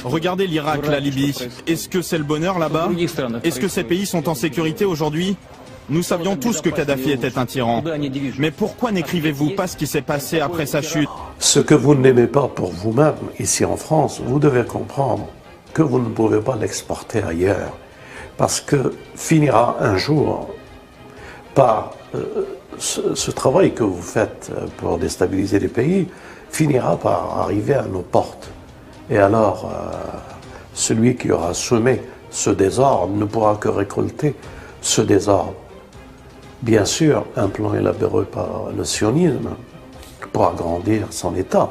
Regardez l'Irak, la Libye. Est-ce que c'est le bonheur là-bas? Est-ce que ces pays sont en sécurité aujourd'hui? Nous savions tous que Kadhafi était un tyran. Mais pourquoi n'écrivez-vous pas ce qui s'est passé après sa chute? Ce que vous n'aimez pas pour vous-même, ici en France, vous devez comprendre que vous ne pouvez pas l'exporter ailleurs. Parce que finira un jour par ce travail que vous faites pour déstabiliser les pays, finira par arriver à nos portes. Et alors, celui qui aura semé ce désordre ne pourra que récolter ce désordre. Bien sûr, un plan élaboré par le sionisme pour agrandir son État,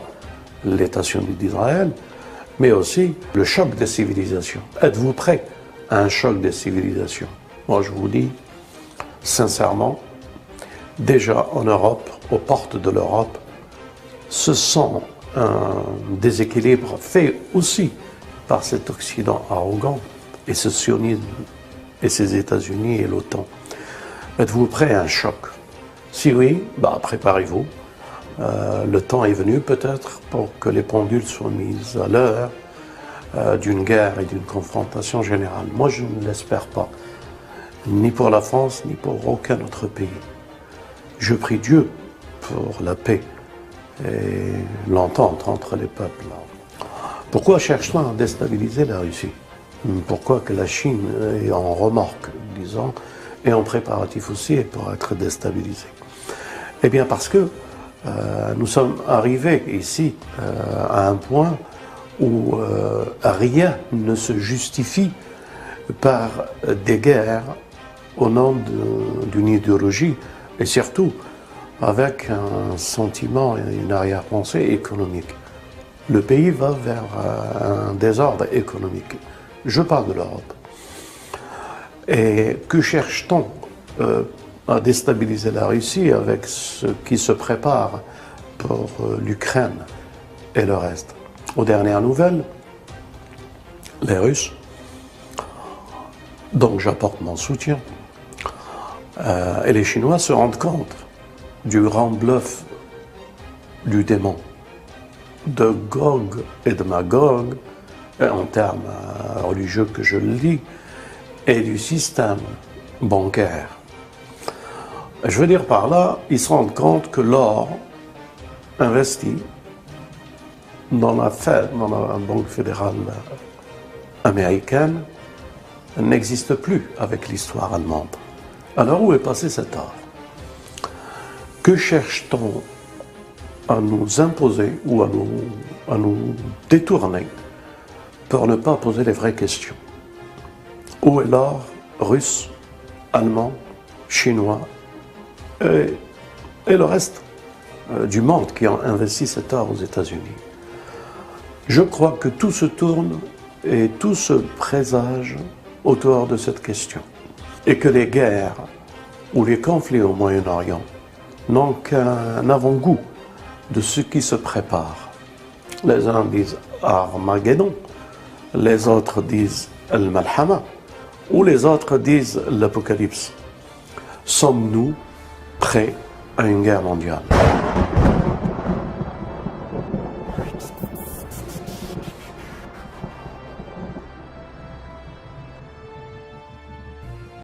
l'État sioniste d'Israël, mais aussi le choc des civilisations. Êtes-vous prêts à un choc des civilisations? Moi, je vous dis, sincèrement, déjà en Europe, aux portes de l'Europe, ce sont un déséquilibre fait aussi par cet Occident arrogant et ce sionisme et ces États-Unis et l'OTAN. Êtes-vous prêts à un choc? Si oui, préparez-vous. Le temps est venu peut-être pour que les pendules soient mises à l'heure d'une guerre et d'une confrontation générale. Moi, je ne l'espère pas, ni pour la France, ni pour aucun autre pays. Je prie Dieu pour la paix et l'entente entre les peuples. Pourquoi cherche-t-on à déstabiliser la Russie? Pourquoi que la Chine est en remorque, disons, et en préparatif aussi pour être déstabilisée? Eh bien parce que nous sommes arrivés ici à un point où rien ne se justifie par des guerres au nom d'une idéologie et surtout avec un sentiment et une arrière-pensée économique. Le pays va vers un désordre économique. Je parle de l'Europe. Et que cherche-t-on à déstabiliser la Russie avec ce qui se prépare pour l'Ukraine et le reste? Aux dernières nouvelles, les Russes, donc j'apporte mon soutien, et les Chinois se rendent compte du grand bluff du démon, de Gog et de Magog, en termes religieux que je le lis, et du système bancaire. Je veux dire par là, ils se rendent compte que l'or investi dans la Fed, dans la Banque fédérale américaine, n'existe plus avec l'histoire allemande. Alors où est passé cet or? Que cherche-t-on à nous imposer ou à nous détourner pour ne pas poser les vraies questions? Où est l'or russe, allemand, chinois et le reste du monde qui a investi cet or aux États-Unis? Je crois que tout se tourne et tout se présage autour de cette question. Et que les guerres ou les conflits au Moyen-Orient n'ont qu'un avant-goût de ce qui se prépare. Les uns disent Armageddon, les autres disent Al-Malhama, ou les autres disent l'Apocalypse. Sommes-nous prêts à une guerre mondiale?